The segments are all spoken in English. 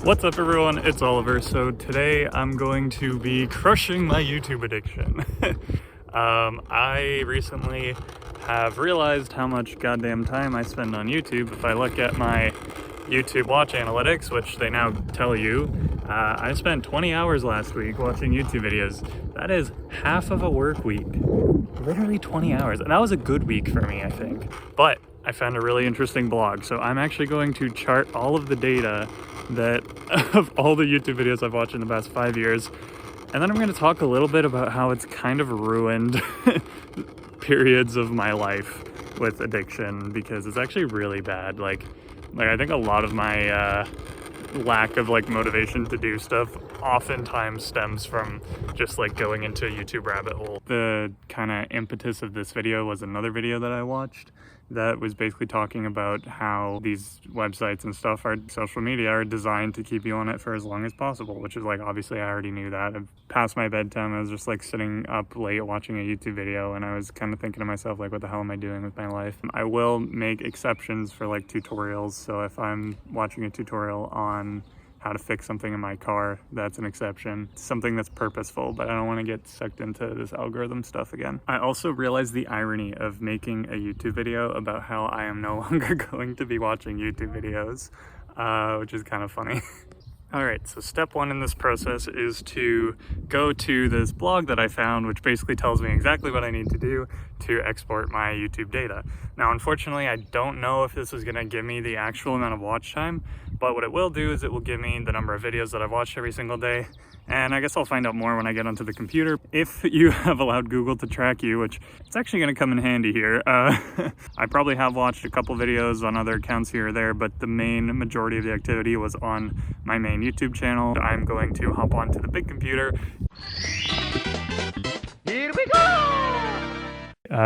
What's up everyone, it's Oliver. So today I'm going to be crushing my YouTube addiction. I recently have realized how much goddamn time I spend on YouTube. If I look at my YouTube watch analytics, which they now tell you, I spent 20 hours last week watching YouTube videos. That is half of a work week. Literally 20 hours. And that was a good week for me, I think. But I found a really interesting blog. So I'm actually going to chart all of the data that of all the YouTube videos I've watched in the past 5 years. And then I'm going to talk a little bit about how it's kind of ruined periods of my life with addiction, because it's actually really bad. Like I think a lot of my lack of motivation to do stuff oftentimes stems from just going into a YouTube rabbit hole. The kind of impetus of this video was another video that I watched that was basically talking about how these websites and stuff, social media, are designed to keep you on it for as long as possible, which is obviously I already knew that. Past my bedtime, I was just sitting up late watching a YouTube video, and I was kind of thinking to myself, what the hell am I doing with my life? I will make exceptions for tutorials. So if I'm watching a tutorial on how to fix something in my car, that's an exception. It's something that's purposeful, but I don't want to get sucked into this algorithm stuff again. I also realized the irony of making a YouTube video about how I am no longer going to be watching YouTube videos, which is kind of funny. All right, so step one in this process is to go to this blog that I found, which basically tells me exactly what I need to do to export my YouTube data. Now, unfortunately, I don't know if this is gonna give me the actual amount of watch time, but what it will do is it will give me the number of videos that I've watched every single day. And I guess I'll find out more when I get onto the computer. If you have allowed Google to track you, which it's actually gonna come in handy here. I probably have watched a couple videos on other accounts here or there, but the main majority of the activity was on my main YouTube channel. I'm going to hop onto the big computer. Here we go!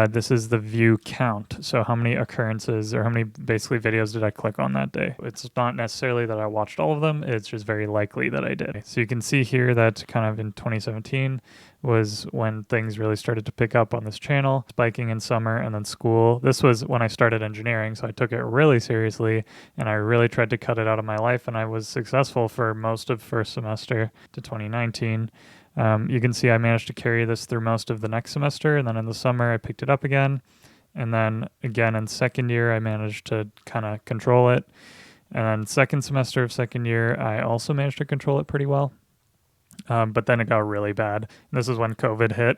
This is the view count. So how many occurrences or how many basically videos did I click on that day? It's not necessarily that I watched all of them. It's just very likely that I did. So you can see here that kind of in 2017 was when things really started to pick up on this channel, spiking in summer and then school. This was when I started engineering, so I took it really seriously and I really tried to cut it out of my life, and I was successful for most of first semester to 2019. You can see I managed to carry this through most of the next semester, and then in the summer I picked it up again, and then again in second year I managed to kind of control it, and then second semester of second year I also managed to control it pretty well. But then it got really bad. And this is when COVID hit.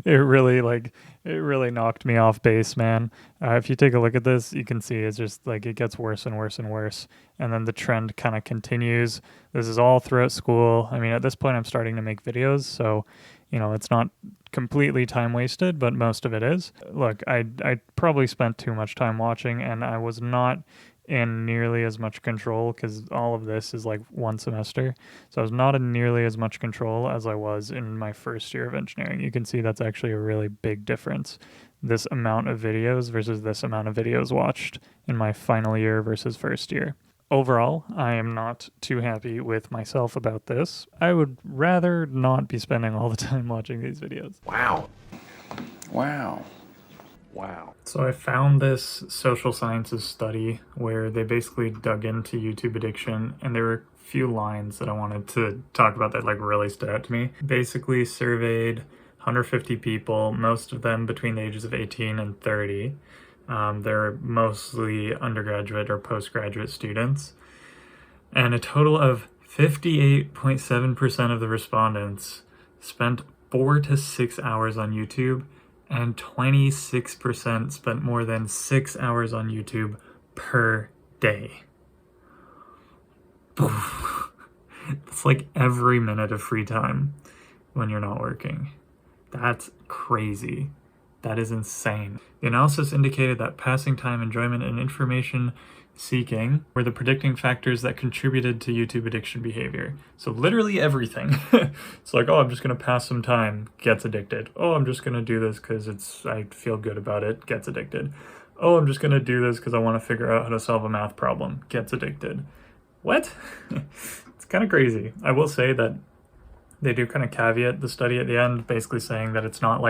It really knocked me off base, man. If you take a look at this, you can see it's just it gets worse and worse and worse. And then the trend kind of continues. This is all throughout school. I mean, at this point I'm starting to make videos, so it's not completely time wasted, but most of it is. Look, I probably spent too much time watching, and I was not in nearly as much control, because all of this is one semester. So I was not in nearly as much control as I was in my first year of engineering. You can see that's actually a really big difference. This amount of videos versus this amount of videos watched in my final year versus first year. Overall, I am not too happy with myself about this. I would rather not be spending all the time watching these videos. Wow. Wow. Wow. So I found this social sciences study where they basically dug into YouTube addiction, and there were a few lines that I wanted to talk about that really stood out to me. Basically surveyed 150 people, most of them between the ages of 18 and 30. They're mostly undergraduate or postgraduate students. And a total of 58.7% of the respondents spent 4 to 6 hours on YouTube, and 26% spent more than 6 hours on YouTube per day. It's every minute of free time when you're not working. That's crazy. That is insane. The analysis indicated that passing time, enjoyment, and information seeking were the predicting factors that contributed to YouTube addiction behavior. So literally everything. It's oh, I'm just gonna pass some time, gets addicted. Oh, I'm just gonna do this because I feel good about it, gets addicted. Oh, I'm just gonna do this because I want to figure out how to solve a math problem, gets addicted. What? It's kind of crazy. I will say that they do kind of caveat the study at the end, basically saying that it's not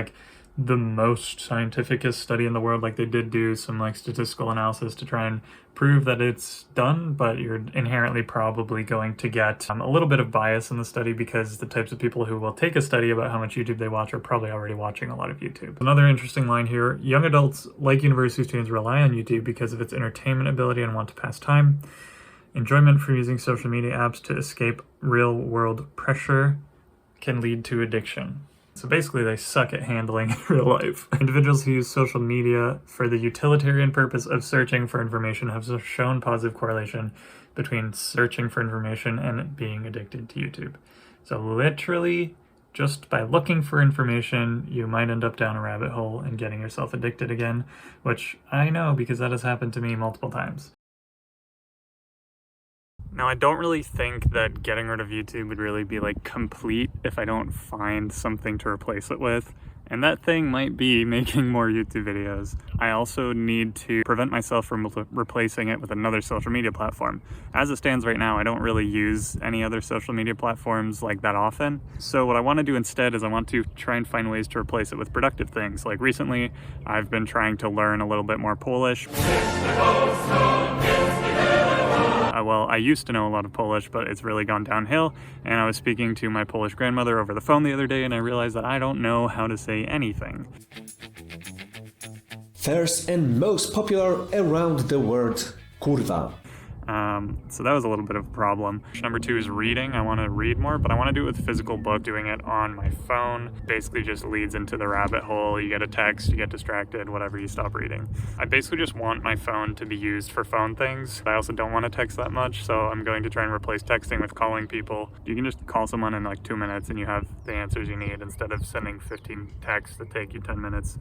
the most scientificest study in the world. Like, they did do some like statistical analysis to try and prove that it's done, but you're inherently probably going to get a little bit of bias in the study because the types of people who will take a study about how much YouTube they watch are probably already watching a lot of YouTube. Another interesting line here: young adults, like university students, rely on YouTube because of its entertainment ability and want to pass time. Enjoyment from using social media apps to escape real-world pressure can lead to addiction. So basically, they suck at handling real life. Individuals who use social media for the utilitarian purpose of searching for information have shown positive correlation between searching for information and being addicted to YouTube. So literally, just by looking for information, you might end up down a rabbit hole and getting yourself addicted again, which I know because that has happened to me multiple times. Now, I don't really think that getting rid of YouTube would really be like complete if I don't find something to replace it with. And that thing might be making more YouTube videos. I also need to prevent myself from replacing it with another social media platform. As it stands right now, I don't really use any other social media platforms like that often. So what I want to do instead is I want to try and find ways to replace it with productive things. Like recently, I've been trying to learn a little bit more Polish. Well, I used to know a lot of Polish, but it's really gone downhill. And I was speaking to my Polish grandmother over the phone the other day, and I realized that I don't know how to say anything. First and most popular around the world, kurwa. So that was a little bit of a problem. Number 2 is reading. I want to read more, but I want to do it with physical book. Doing it on my phone basically just leads into the rabbit hole. You get a text, you get distracted, whatever, you stop reading. I basically just want my phone to be used for phone things. I also don't want to text that much, so I'm going to try and replace texting with calling people. You can just call someone in like 2 minutes and you have the answers you need instead of sending 15 texts that take you 10 minutes.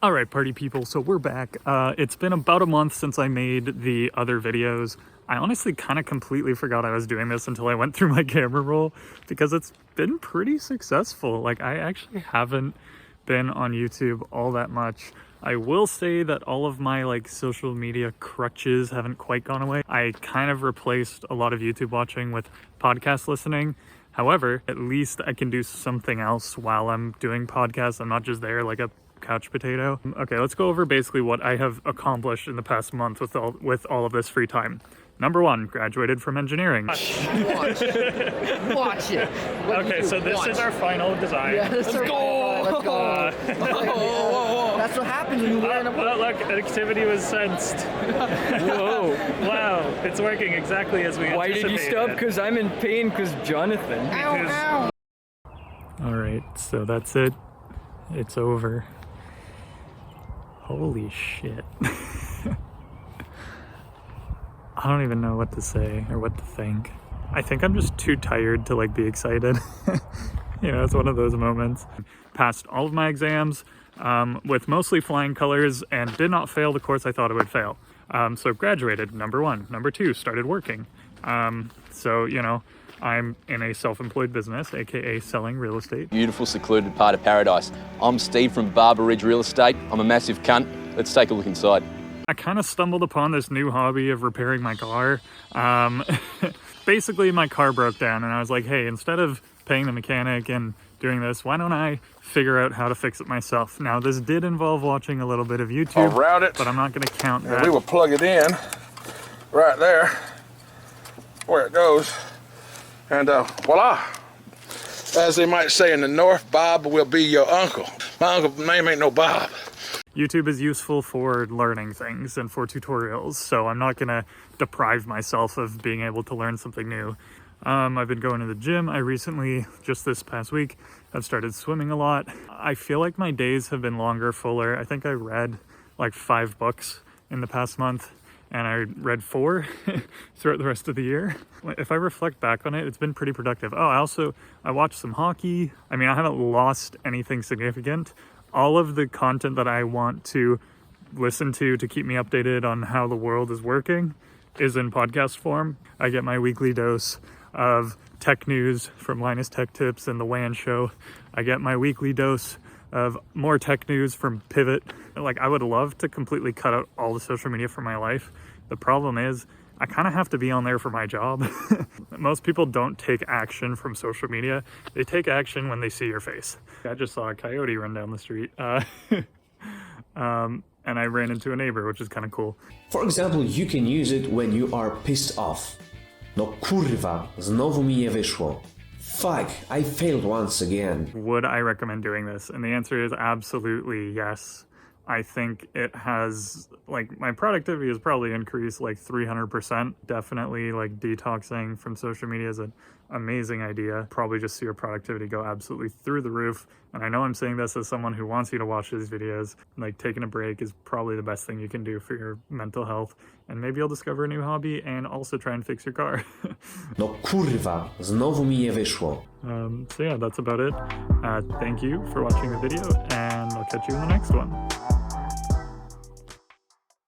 Alright, party people, so we're back. It's been about a month since I made the other videos. I honestly kind of completely forgot I was doing this until I went through my camera roll because it's been pretty successful. Like, I actually haven't been on YouTube all that much. I will say that all of my like social media crutches haven't quite gone away. I kind of replaced a lot of YouTube watching with podcast listening. However, at least I can do something else while I'm doing podcasts. I'm not just there like a couch potato. Okay, let's go over basically what I have accomplished in the past month with all of this free time. Number 1, graduated from engineering. Watch it. Okay, so this is our final design. Yeah, let's go. Let's go. That's what happens when you learn. Well, look, activity was sensed. Whoa. Wow, it's working exactly as we Why did you stop? Because I'm in pain, because Jonathan. Ow. Alright, so that's it. It's over. Holy shit. I don't even know what to say or what to think. I think I'm just too tired to like be excited. You know, it's one of those moments. Passed all of my exams with mostly flying colors and did not fail the course I thought I would fail. So graduated, number 1. Number 2, started working. So, you know, I'm in a self-employed business, aka selling real estate. Beautiful, secluded part of paradise. I'm Steve from Barber Ridge Real Estate. I'm a massive cunt. Let's take a look inside. I kind of stumbled upon this new hobby of repairing my car. Basically, my car broke down, and I was like, hey, instead of paying the mechanic and doing this, why don't I figure out how to fix it myself? Now, this did involve watching a little bit of YouTube, I'll route it, but I'm not going to count and that. we will plug it in right there where it goes. And voila, as they might say in the north, Bob will be your uncle. My uncle's name ain't no Bob. YouTube is useful for learning things and for tutorials, so I'm not going to deprive myself of being able to learn something new. I've been going to the gym. I recently, just this past week, have started swimming a lot. I feel like my days have been longer, fuller. I think I read like 5 books in the past month, and I read 4 throughout the rest of the year. If I reflect back on it, it's been pretty productive. Oh, I watched some hockey. I mean, I haven't lost anything significant. All of the content that I want to listen to keep me updated on how the world is working is in podcast form. I get my weekly dose of tech news from Linus Tech Tips and the WAN Show. I get my weekly dose of more tech news from Pivot. Like, I would love to completely cut out all the social media from my life. The problem is I kind of have to be on there for my job. Most people don't take action from social media. They take action when they see your face. I just saw a coyote run down the street. And I ran into a neighbor, which is kind of cool. For example, you can use it when you are pissed off. No kurwa, znowu mi nie wyszło. Fuck, I failed once again. Would I recommend doing this? And the answer is absolutely yes. I think it has, like, my productivity has probably increased like 300%. Definitely, like, detoxing from social media is an amazing idea. Probably just see your productivity go absolutely through the roof. And I know I'm saying this as someone who wants you to watch these videos. Like, taking a break is probably the best thing you can do for your mental health. And maybe you'll discover a new hobby and also try and fix your car. No kurwa, znowu mi nie wyszło. So yeah, that's about it. Thank you for watching the video, and I'll catch you in the next one.